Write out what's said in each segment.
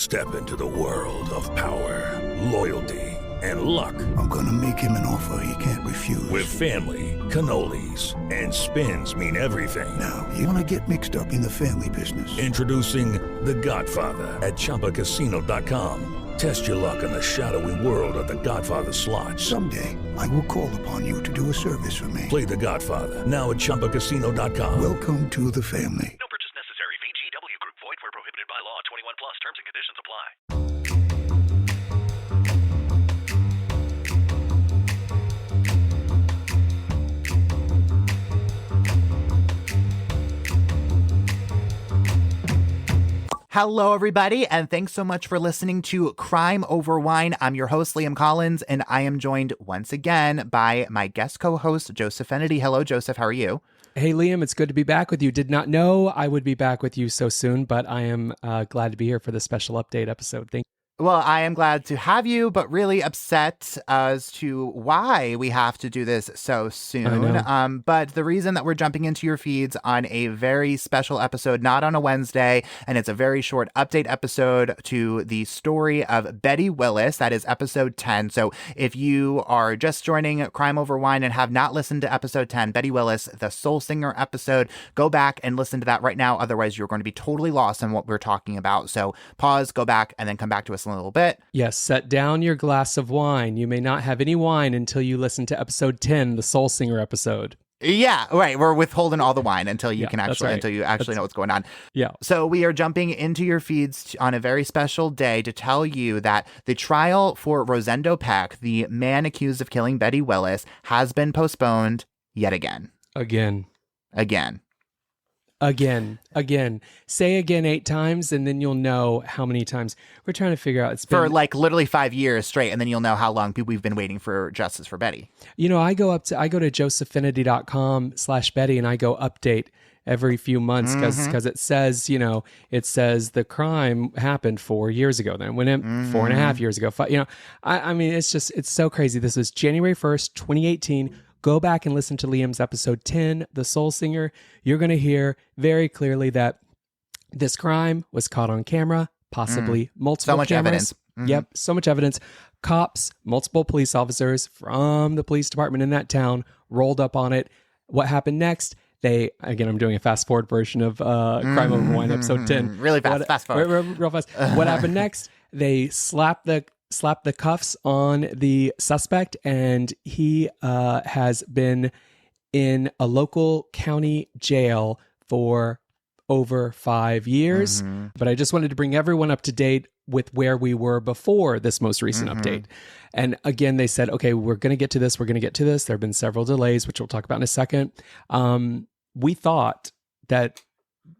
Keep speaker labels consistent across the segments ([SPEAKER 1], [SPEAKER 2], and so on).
[SPEAKER 1] Step into the world of power, loyalty, and luck.
[SPEAKER 2] I'm gonna make him an offer he can't refuse.
[SPEAKER 1] With family, cannolis, and spins mean everything.
[SPEAKER 2] Now, you wanna get mixed up in the family business.
[SPEAKER 1] Introducing The Godfather at ChumbaCasino.com. Test your luck in the shadowy world of The Godfather slot.
[SPEAKER 2] Someday, I will call upon you to do a service for me.
[SPEAKER 1] Play The Godfather now at ChumbaCasino.com.
[SPEAKER 2] Welcome to the family.
[SPEAKER 3] No purchase necessary. VGW Group. Void where prohibited by law. 21 plus. Terms and conditions apply.
[SPEAKER 4] Hello, everybody, and thanks so much for listening to Crime Over Wine. I'm your host, Liam Collins, and I am joined once again by my guest co-host, Joseph Kennedy. Hello, Joseph. How are you?
[SPEAKER 5] Hey, Liam, it's good to be back with you. Did not know I would be back with you so soon, but I am glad to be here for the special update episode. Thank you.
[SPEAKER 4] Well, I am glad to have you, but really upset as to why we have to do this so soon. But the reason that we're jumping into your feeds on a very special episode, not on a Wednesday, and it's a very short update episode to the story of Betty Willis. That is episode 10. So if you are just joining Crime Over Wine and have not listened to episode 10, Betty Willis, the Soul Singer episode, go back and listen to that right now. Otherwise, you're going to be totally lost in what we're talking about. So pause, go back, and then come back to us in a little bit.
[SPEAKER 5] Yes, set down your glass of wine. You may not have any wine until you listen to episode 10, the Soul Singer episode.
[SPEAKER 4] Yeah, right. We're withholding all the wine until you can actually,
[SPEAKER 5] right.
[SPEAKER 4] until you actually know what's going on.
[SPEAKER 5] Yeah.
[SPEAKER 4] So we are jumping into your feeds on a very special day to tell you that the trial for Rosendo Peck, the man accused of killing Betty Willis, has been postponed yet again.
[SPEAKER 5] Again. Say again 8 times, and then you'll know how many times. We're trying to figure out. It's been,
[SPEAKER 4] for like literally 5 years straight, and then you'll know how long we've been waiting for justice for Betty.
[SPEAKER 5] You know, I go to josephfinity.com/Betty, and I go update every few months because it says, the crime happened 4 years ago. Then when 4.5 years ago, I mean, it's so crazy. This was January 1st, 2018. Go back and listen to Liam's episode 10, The Soul Singer. You're going to hear very clearly that this crime was caught on camera, possibly multiple
[SPEAKER 4] so much
[SPEAKER 5] cameras.
[SPEAKER 4] evidence.
[SPEAKER 5] Yep, so much evidence. Cops, multiple police officers from the police department in that town rolled up on it. What happened next? I'm doing a fast forward version of Crime Over Wine episode 10.
[SPEAKER 4] Really fast, fast forward.
[SPEAKER 5] Real fast. What happened next? They slapped the cuffs on the suspect, and he has been in a local county jail for over 5 years. But I just wanted to bring everyone up to date with where we were before this most recent update. And again, they said, okay, we're going to get to this. There have been several delays, which we'll talk about in a second. We thought that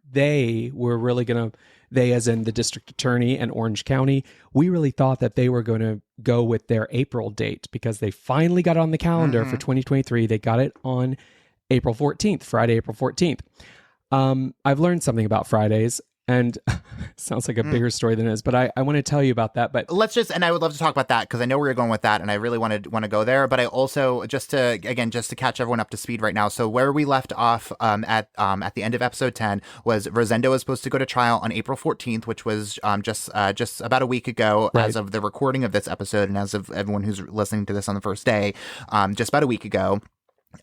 [SPEAKER 5] they were really going to, they as in the district attorney and Orange County, we really thought that they were going to go with their April date because they finally got it on the calendar for 2023. They got it on April 14th, Friday, April 14th. I've learned something about Fridays, and sounds like a bigger story than it is, but I want to tell you about that. But
[SPEAKER 4] and I would love to talk about that because I know where you're going with that, and I really want to go there. But I also just to catch everyone up to speed right now. So where we left off at the end of episode 10 was Rosendo was supposed to go to trial on April 14th, which was just about a week ago,
[SPEAKER 5] right,
[SPEAKER 4] as of the recording of this episode, and as of everyone who's listening to this on the first day, just about a week ago.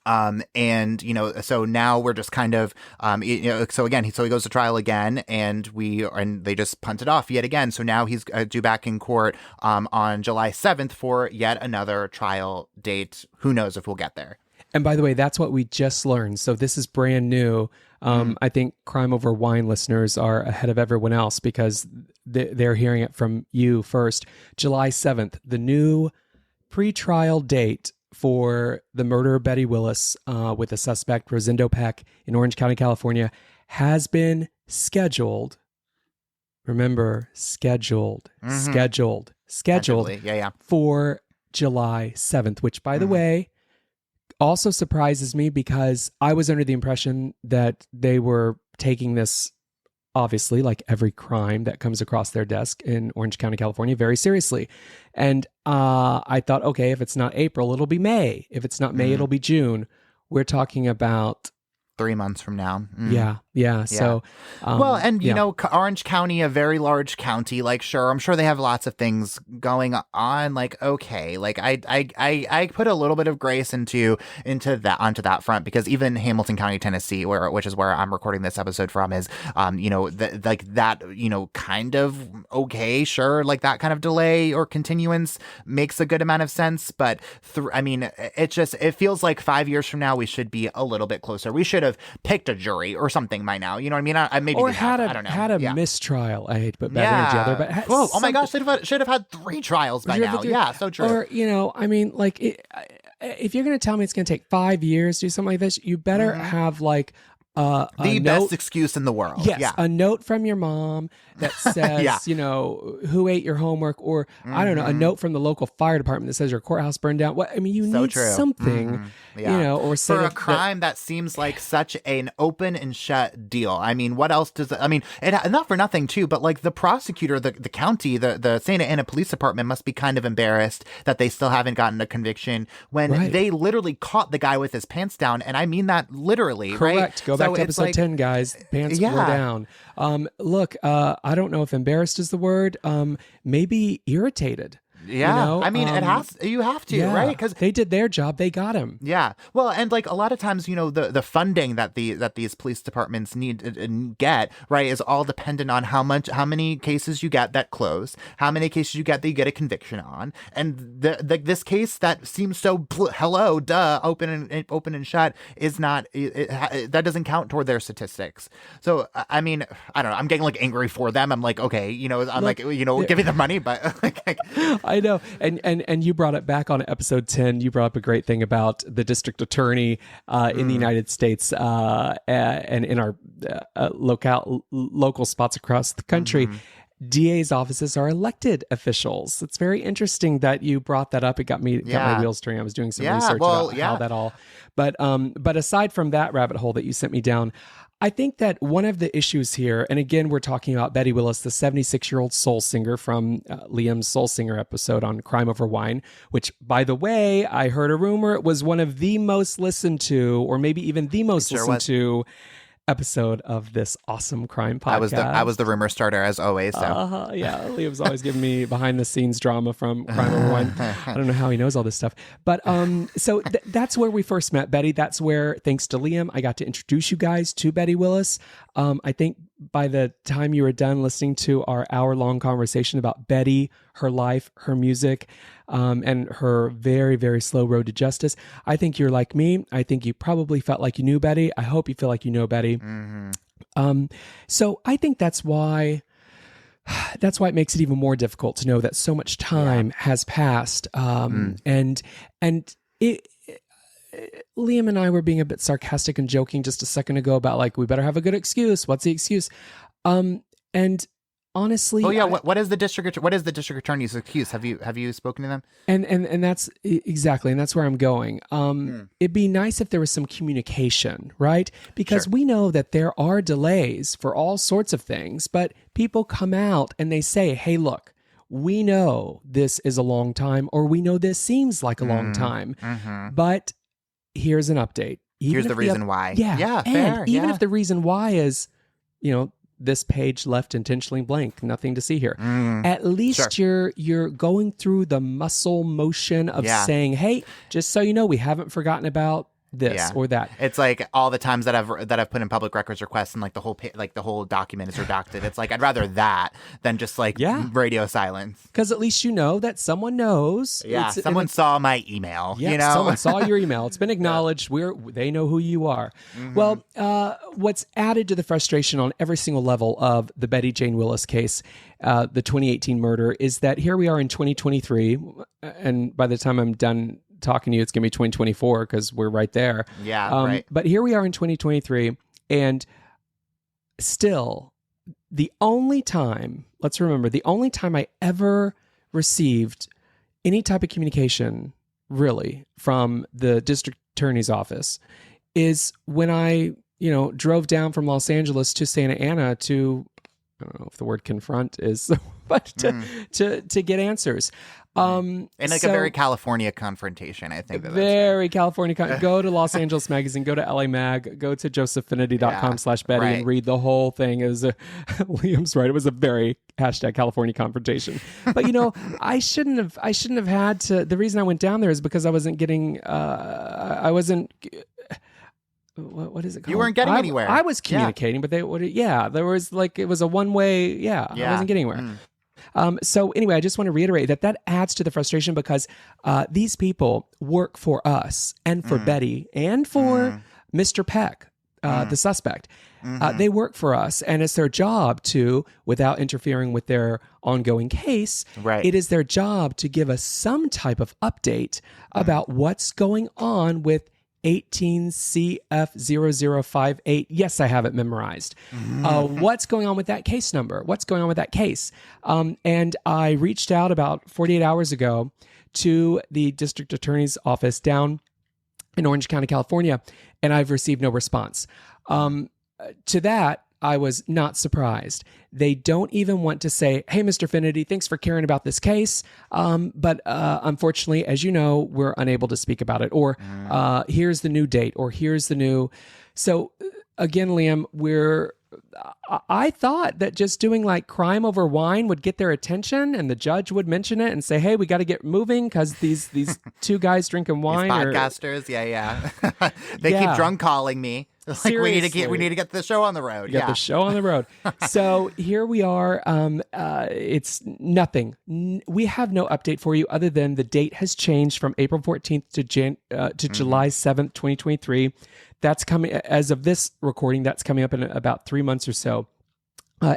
[SPEAKER 4] So now we're just kind of, so he goes to trial again, and they just punt it off yet again. So now he's due back in court, on July 7th for yet another trial date. Who knows if we'll get there.
[SPEAKER 5] And by the way, that's what we just learned. So this is brand new. I think Crime Over Wine listeners are ahead of everyone else because they're hearing it from you first. July 7th, the new pre-trial date for the murder of Betty Willis with the suspect Rosendo Peck in Orange County, California, has been scheduled. Remember, scheduled for July 7th, which, by the way, also surprises me because I was under the impression that they were taking this, obviously, like every crime that comes across their desk in Orange County, California, very seriously. And I thought, okay, if it's not April, it'll be May. If it's not May, it'll be June. We're talking about
[SPEAKER 4] 3 months from now.
[SPEAKER 5] Yeah. So,
[SPEAKER 4] well, and you know, Orange County, a very large county, like, sure, I'm sure they have lots of things going on. Like, okay, like I put a little bit of grace onto that front, because even Hamilton County, Tennessee, which is where I'm recording this episode from, is, you know, that, you know, kind of okay, sure, like that kind of delay or continuance makes a good amount of sense. But I mean, it feels like 5 years from now we should be a little bit closer. We should have picked a jury or something by now. You know what I mean? I maybe
[SPEAKER 5] had a mistrial. I hate to put better energy out there, but oh my gosh,
[SPEAKER 4] should have had 3 trials by now. Yeah, so true.
[SPEAKER 5] Or, you know, I mean, like, if you're going to tell me it's going to take 5 years to do something like this, you better have like
[SPEAKER 4] the best excuse in the world.
[SPEAKER 5] Yes, a note from your mom that says, you know, who ate your homework, or I don't know, a note from the local fire department that says your courthouse burned down. What I mean, you need something, you know, or
[SPEAKER 4] for a crime that seems like such an open and shut deal. I mean, what else does it? I mean, not for nothing too, but like the prosecutor, the county, the Santa Ana Police Department must be kind of embarrassed that they still haven't gotten a conviction when they literally caught the guy with his pants down, and I mean that literally.
[SPEAKER 5] Correct.
[SPEAKER 4] Right?
[SPEAKER 5] Go back to episode 10, guys. Pants were down. Look, I don't know if embarrassed is the word. Maybe irritated.
[SPEAKER 4] Yeah,
[SPEAKER 5] you know?
[SPEAKER 4] I mean, you have to, right? Because
[SPEAKER 5] they did their job, they got him.
[SPEAKER 4] Yeah, well, and like a lot of times, you know, the funding that these police departments need and get, right, is all dependent on how many cases you get that close, how many cases you get that you get a conviction on, and this case that seems so open and shut is not that doesn't count toward their statistics. So I mean, I don't know. I'm getting like angry for them. I'm like, okay, you know, give me the money, but like
[SPEAKER 5] I know. And you brought it back on episode 10. You brought up a great thing about the district attorney in the United States and in our local spots across the country. DA's offices are elected officials. It's very interesting that you brought that up. It got my wheels turning. I was doing some research about how that all. But aside from that rabbit hole that you sent me down, I think that one of the issues here, and again, we're talking about Betty Willis, the 76-year-old soul singer from Liam's Soul Singer episode on Crime Over Wine, which, by the way, I heard a rumor it was one of the most listened to, or maybe even the most listened to episode of this awesome crime podcast.
[SPEAKER 4] I was the rumor starter, as always. So.
[SPEAKER 5] Liam's always giving me behind the scenes drama from Crime Over Wine. I don't know how he knows all this stuff, but so that's where we first met Betty. That's where, thanks to Liam, I got to introduce you guys to Betty Willis. I think by the time you were done listening to our hour-long conversation about Betty, her life, her music, and her very, very slow road to justice, I think you're like me. I think you probably felt like you knew Betty. I hope you feel like you know Betty. So I think that's why it makes it even more difficult to know that so much time has passed. And Liam and I were being a bit sarcastic and joking just a second ago about like, we better have a good excuse. What's the excuse? And honestly,
[SPEAKER 4] what is the district attorney's excuse? Have you spoken to them?
[SPEAKER 5] And that's exactly, and that's where I'm going. It'd be nice if there was some communication, right? Because we know that there are delays for all sorts of things, but people come out and they say, hey, look, we know this is a long time, or we know this seems like a long time, but here's an update.
[SPEAKER 4] Here's the reason why.
[SPEAKER 5] Yeah,
[SPEAKER 4] fair.
[SPEAKER 5] And even if the reason why is, you know, this page left intentionally blank, nothing to see here. At least you're going through the muscle motion of saying, hey, just so you know, we haven't forgotten about this or that.
[SPEAKER 4] It's like all the times that I've put in public records requests and like the whole document is redacted. It's like I'd rather that than just like radio silence.
[SPEAKER 5] Because at least you know that someone knows.
[SPEAKER 4] Yeah, someone saw my email.
[SPEAKER 5] Yeah,
[SPEAKER 4] you know,
[SPEAKER 5] someone saw your email. It's been acknowledged. They know who you are. Well, what's added to the frustration on every single level of the Betty Jane Willis case, the 2018 murder, is that here we are in 2023, and by the time I'm done talking to you, it's gonna be 2024 because we're right there.
[SPEAKER 4] Right.
[SPEAKER 5] But here we are in 2023, and still, the only time I ever received any type of communication, really, from the district attorney's office is when I, drove down from Los Angeles to Santa Ana to don't know if the word confront is, but to get answers.
[SPEAKER 4] And like a very California confrontation, I think.
[SPEAKER 5] Very California. Go to Los Angeles Magazine, go to LA Mag, go to josephfinity.com/Betty and read the whole thing. It was Liam's right. It was a very #California confrontation. But I shouldn't have had to. The reason I went down there is because I wasn't getting. I wasn't. What is it called?
[SPEAKER 4] You weren't getting anywhere.
[SPEAKER 5] I was communicating, but there was it was a one-way. I wasn't getting anywhere. So anyway, I just want to reiterate that adds to the frustration because these people work for us and for Betty and for Mr. Peck, the suspect. They work for us, and it's their job to, without interfering with their ongoing case, it is their job to give us some type of update about what's going on with 18CF0058. Yes, I have it memorized. What's going on with that case number? What's going on with that case? And I reached out about 48 hours ago to the district attorney's office down in Orange County, California, and I've received no response. To that, I was not surprised. They don't even want to say, hey, Mr. Finity, thanks for caring about this case. But unfortunately, as you know, we're unable to speak about it. Or here's the new date, or here's the new. So again, Liam, I thought that just doing like crime over wine would get their attention and the judge would mention it and say, hey, we got to get moving because these two guys drinking wine.
[SPEAKER 4] These podcasters, they keep drunk calling me. Like,
[SPEAKER 5] seriously.
[SPEAKER 4] we need to get the show on the road.
[SPEAKER 5] Get the show on the road. So here we are. It's nothing. We have no update for you other than the date has changed from April 14th to July 7th, 2023. That's coming as of this recording. That's coming up in about 3 months or so.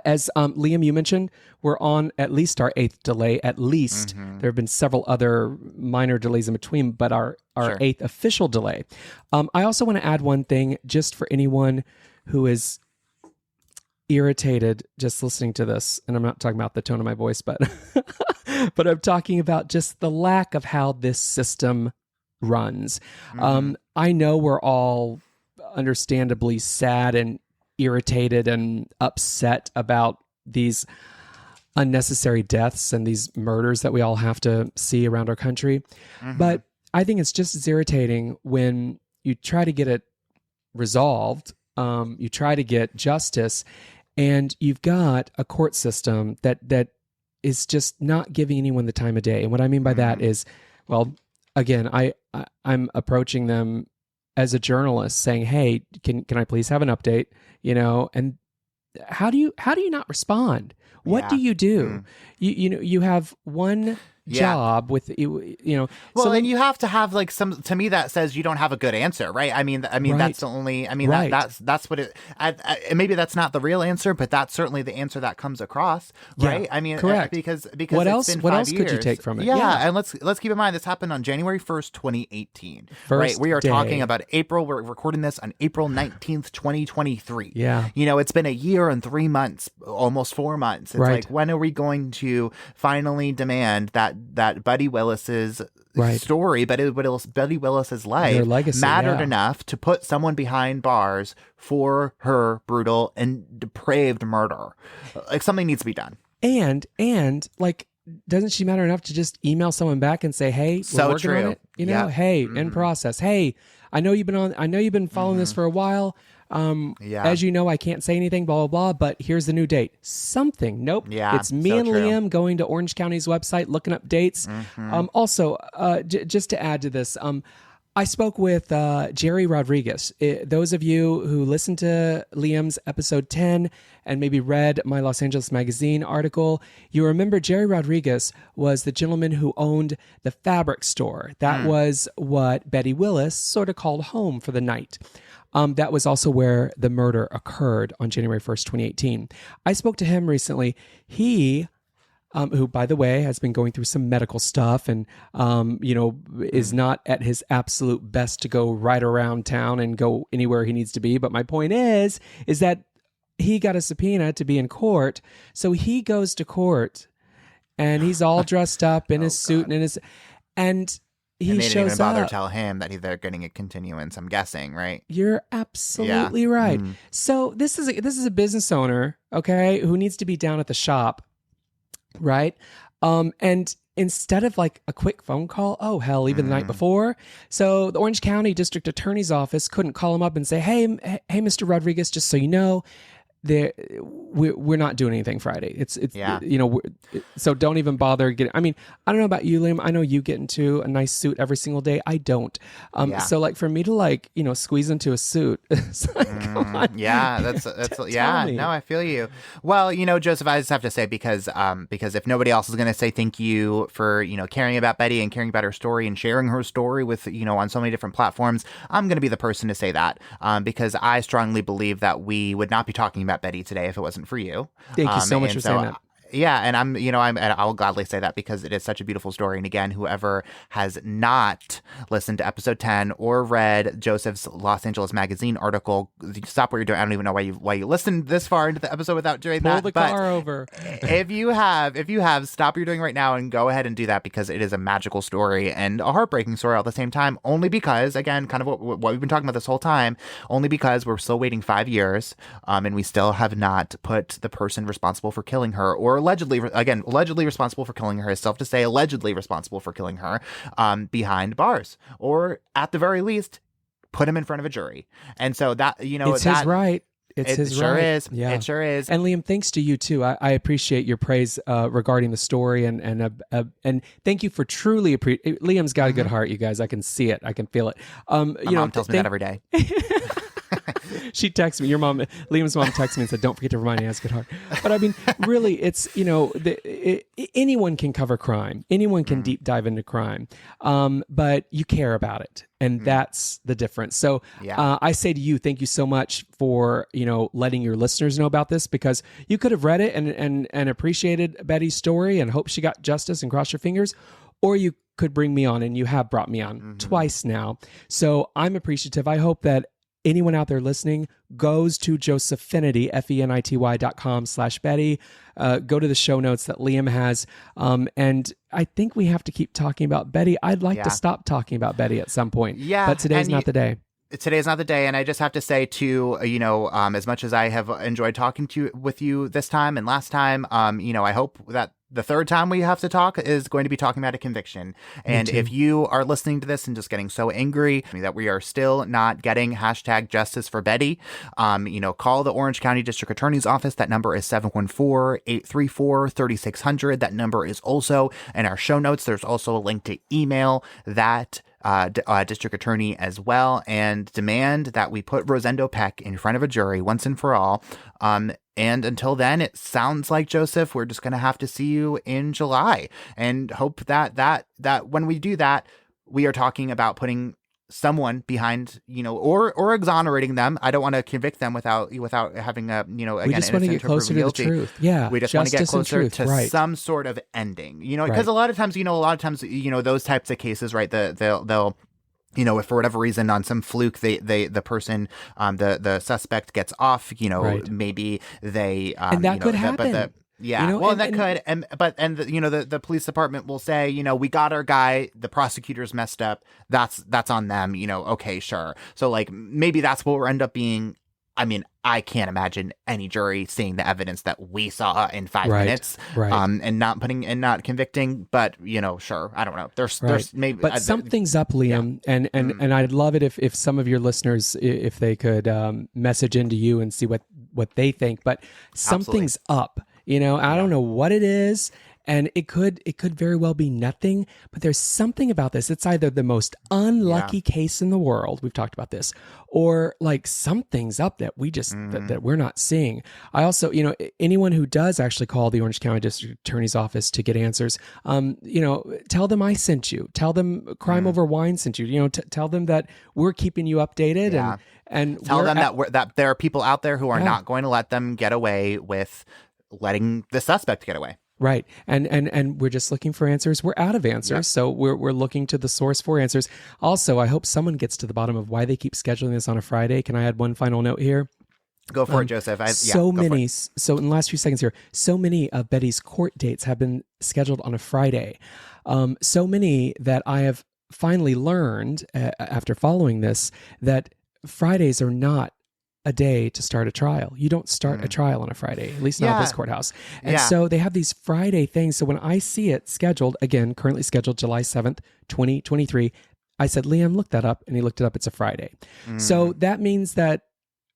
[SPEAKER 5] As Liam, you mentioned, we're on at least our 8th delay. At least there have been several other minor delays in between, but our 8th official delay. I also want to add one thing just for anyone who is irritated just listening to this. And I'm not talking about the tone of my voice, but but I'm talking about just the lack of how this system runs. I know we're all understandably sad and irritated and upset about these unnecessary deaths and these murders that we all have to see around our country. But I think it's just as irritating when you try to get it resolved, you try to get justice, and you've got a court system that is just not giving anyone the time of day. And what I mean by that is, well, again, I'm approaching them as a journalist saying, hey, can I please have an update? And how do you not respond? What do you do? You have one job with
[SPEAKER 4] Well,
[SPEAKER 5] so
[SPEAKER 4] and you have to have like some. To me, that says you don't have a good answer, right? I mean, that's the only. I mean, that's what it. Maybe that's not the real answer, but that's certainly the answer that comes across, right?
[SPEAKER 5] Yeah,
[SPEAKER 4] I mean,
[SPEAKER 5] correct.
[SPEAKER 4] Because
[SPEAKER 5] what
[SPEAKER 4] it's
[SPEAKER 5] else?
[SPEAKER 4] been
[SPEAKER 5] What
[SPEAKER 4] 5
[SPEAKER 5] else
[SPEAKER 4] years.
[SPEAKER 5] could you take from it?
[SPEAKER 4] Yeah, and let's keep in mind this happened on January 1st, 2018.
[SPEAKER 5] First
[SPEAKER 4] right, we are
[SPEAKER 5] day.
[SPEAKER 4] talking about April. We're recording this on April 19th, 2023.
[SPEAKER 5] Yeah,
[SPEAKER 4] it's been a year and 3 months, almost 4 months. It's like, when are we going to finally demand that Buddy Willis's story, Betty Willis's life,
[SPEAKER 5] their legacy,
[SPEAKER 4] mattered enough to put someone behind bars for her brutal and depraved murder? Like, something needs to be done.
[SPEAKER 5] And like, doesn't she matter enough to just email someone back and say, hey, we're working on it? Hey, in process. Hey, I know you've been following this for a while. As you know, I can't say anything, blah, blah, blah, but here's the new date. Something. Nope.
[SPEAKER 4] Yeah,
[SPEAKER 5] it's me and Liam going to Orange County's website, looking up dates. Also, just to add to this, I spoke with Jerry Rodriguez. Those of you who listened to Liam's episode 10 and maybe read my Los Angeles Magazine article, you remember Jerry Rodriguez was the gentleman who owned the fabric store. That was what Betty Willis sort of called home for the night. That was also where the murder occurred on January 1st, 2018. I spoke to him recently. He, who, by the way, has been going through some medical stuff and, is not at his absolute best to go right around town and go anywhere he needs to be. But my point is that he got a subpoena to be in court. So he goes to court and he's all dressed up in his suit and he
[SPEAKER 4] and they didn't even
[SPEAKER 5] shows
[SPEAKER 4] bother
[SPEAKER 5] up.
[SPEAKER 4] tell him that they're getting a continuance. I'm guessing, right?
[SPEAKER 5] You're absolutely right.
[SPEAKER 4] Mm.
[SPEAKER 5] So this is a business owner, okay, who needs to be down at the shop, right? And instead of like a quick phone call, oh hell, even the night before, so the Orange County District Attorney's Office couldn't call him up and say, hey, Mr. Rodriguez, just so you know, we're not doing anything Friday. It's so don't even bother getting. I mean, I don't know about you, Liam. I know you get into a nice suit every single day. I don't. So like for me to squeeze into a suit, it's like, come on.
[SPEAKER 4] Yeah, that's yeah.
[SPEAKER 5] me.
[SPEAKER 4] No, I feel you. Well, Joseph, I just have to say because if nobody else is going to say thank you for caring about Betty and caring about her story and sharing her story with on so many different platforms, I'm going to be the person to say that because I strongly believe that we would not be talking about Betty today if it wasn't for you.
[SPEAKER 5] Thank you so much for saying that.
[SPEAKER 4] Yeah, and I'll gladly say that because it is such a beautiful story. And again, whoever has not listened to episode 10 or read Joseph's Los Angeles Magazine article, stop what you're doing. I don't even know why you listened this far into the episode without doing that.
[SPEAKER 5] Pull the car over.
[SPEAKER 4] if you have, stop what you're doing right now and go ahead and do that because it is a magical story and a heartbreaking story all at the same time. Only because, again, kind of what we've been talking about this whole time. Only because we're still waiting 5 years, and we still have not put the person responsible for killing her or allegedly responsible for killing her, is self to say allegedly responsible for killing her, behind bars, or at the very least, put him in front of a jury. And so that,
[SPEAKER 5] it's his right. It's his
[SPEAKER 4] sure
[SPEAKER 5] right.
[SPEAKER 4] Is.
[SPEAKER 5] Yeah.
[SPEAKER 4] It sure is.
[SPEAKER 5] And Liam, thanks to you too. I appreciate your praise regarding the story, and thank you for truly appreciating. Liam's got a good heart, you guys. I can see it. I can feel it.
[SPEAKER 4] My mom tells me that every day.
[SPEAKER 5] She texts me. Liam's mom texted me and said, "Don't forget to remind me he has a good heart." But I mean, really, it's anyone can cover crime. Anyone can deep dive into crime, but you care about it, and that's the difference. So, I say to you, thank you so much for letting your listeners know about this, because you could have read it and appreciated Betty's story and hope she got justice and cross your fingers, or you could bring me on, and you have brought me on twice now. So I'm appreciative. I hope that anyone out there listening goes to Josephinity, FENITY.com/Betty. Go to the show notes that Liam has. And I think we have to keep talking about Betty. I'd like to stop talking about Betty at some point. Yeah. But today's not the day.
[SPEAKER 4] Today is not the day, and I just have to say too, as much as I have enjoyed talking with you this time and last time, I hope that the third time we have to talk is going to be talking about a conviction. And if you are listening to this and just getting so angry that we are still not getting #justice for Betty, call the Orange County District Attorney's Office. That number is 714-834-3600. That number is also in our show notes. There's also a link to email that district attorney as well, and demand that we put Rosendo Peck in front of a jury once and for all. And until then, it sounds like, Joseph, we're just going to have to see you in July, and hope that when we do that, we are talking about putting someone behind, or exonerating them. I don't want to convict them without having a, again,
[SPEAKER 5] we just want to get closer to the truth. Yeah.
[SPEAKER 4] We just want to get closer to some sort of ending, because a lot of times, those types of cases, right. They'll if for whatever reason on some fluke the person the suspect gets off, maybe they
[SPEAKER 5] and that could happen.
[SPEAKER 4] The police department will say, we got our guy, the prosecutor's messed up. That's on them. Okay, sure. So like maybe that's what we'll end up being. I mean, I can't imagine any jury seeing the evidence that we saw in 5 minutes, and not convicting. But sure, I don't know. There's maybe,
[SPEAKER 5] but something's up, Liam, and I'd love it if some of your listeners, if they could message into you and see what they think. But something's up. I don't know what it is. And it could very well be nothing, but there's something about this. It's either the most unlucky case in the world, we've talked about this, or like something's up that we just that we're not seeing. I also, anyone who does actually call the Orange County District Attorney's Office to get answers, tell them I sent you. Tell them Crime Over Wine sent you. Tell them that we're keeping you updated, and
[SPEAKER 4] tell them that there are people out there who are not going to let them get away with letting the suspect get away.
[SPEAKER 5] Right. And we're just looking for answers. We're out of answers. So we're looking to the source for answers. Also, I hope someone gets to the bottom of why they keep scheduling this on a Friday. Can I add one final note here?
[SPEAKER 4] Go for it, Joseph.
[SPEAKER 5] So in the last few seconds here, so many of Betty's court dates have been scheduled on a Friday. So many that I have finally learned after following this that Fridays are not a day to start a trial. You don't start a trial on a Friday, at least not at this courthouse. And so they have these Friday things. So when I see it scheduled, again, currently scheduled July 7th, 2023, I said, Liam, look that up. And he looked it up. It's a Friday. So that means that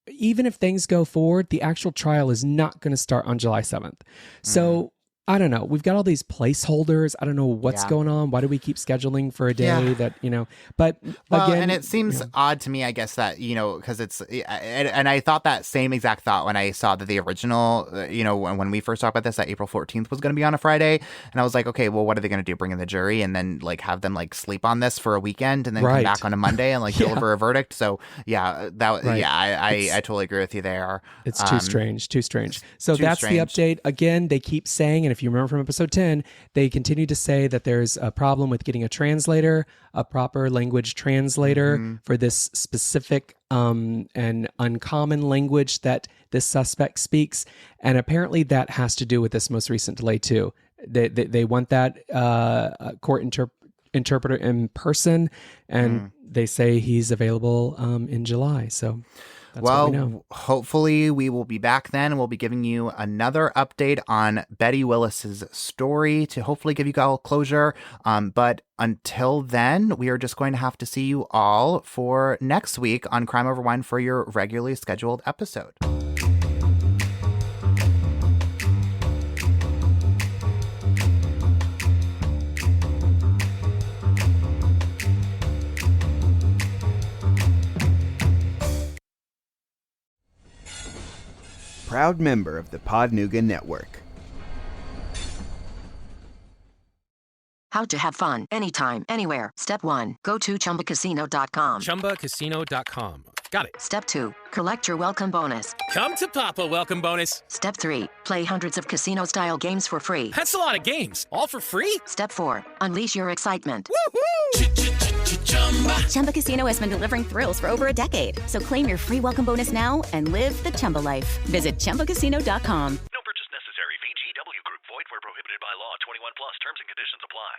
[SPEAKER 5] even if things go forward, the actual trial is not going to start on July 7th. So I don't know. We've got all these placeholders. I don't know what's going on. Why do we keep scheduling for a day that, but again.
[SPEAKER 4] And it seems odd to me, I guess, that, because it's, and I thought that same exact thought when I saw that the original, when we first talked about this, that April 14th was going to be on a Friday. And I was like, okay, well, what are they going to do? Bring in the jury and then have them sleep on this for a weekend and then come back on a Monday and deliver a verdict. So I totally agree with you there.
[SPEAKER 5] It's too strange. So that's the update. Again, they keep saying, and if you remember from episode 10, they continue to say that there's a problem with getting a translator, a proper language translator for this specific and uncommon language that this suspect speaks. And apparently that has to do with this most recent delay too. They want that court interpreter in person, and they say he's available in July. So that's what we know.
[SPEAKER 4] Hopefully we will be back then, and we'll be giving you another update on Betty Willis's story to hopefully give you all closure. But until then, we are just going to have to see you all for next week on Crime Over Wine for your regularly scheduled episode.
[SPEAKER 6] Proud member of the Podnuga Network.
[SPEAKER 7] How to have fun anytime, anywhere. Step 1. Go to ChumbaCasino.com.
[SPEAKER 8] ChumbaCasino.com. Got it.
[SPEAKER 7] Step 2. Collect your welcome bonus.
[SPEAKER 8] Come to Papa welcome bonus.
[SPEAKER 7] Step 3. Play hundreds of casino-style games for free.
[SPEAKER 8] That's a lot of games. All for free?
[SPEAKER 7] Step 4. Unleash your excitement.
[SPEAKER 8] Woohoo!
[SPEAKER 9] Chumba Casino has been delivering thrills for over a decade. So claim your free welcome bonus now and live the Chumba life. Visit ChumbaCasino.com.
[SPEAKER 3] No purchase necessary. VGW Group. Void where prohibited by law. 21 plus. Terms and conditions apply.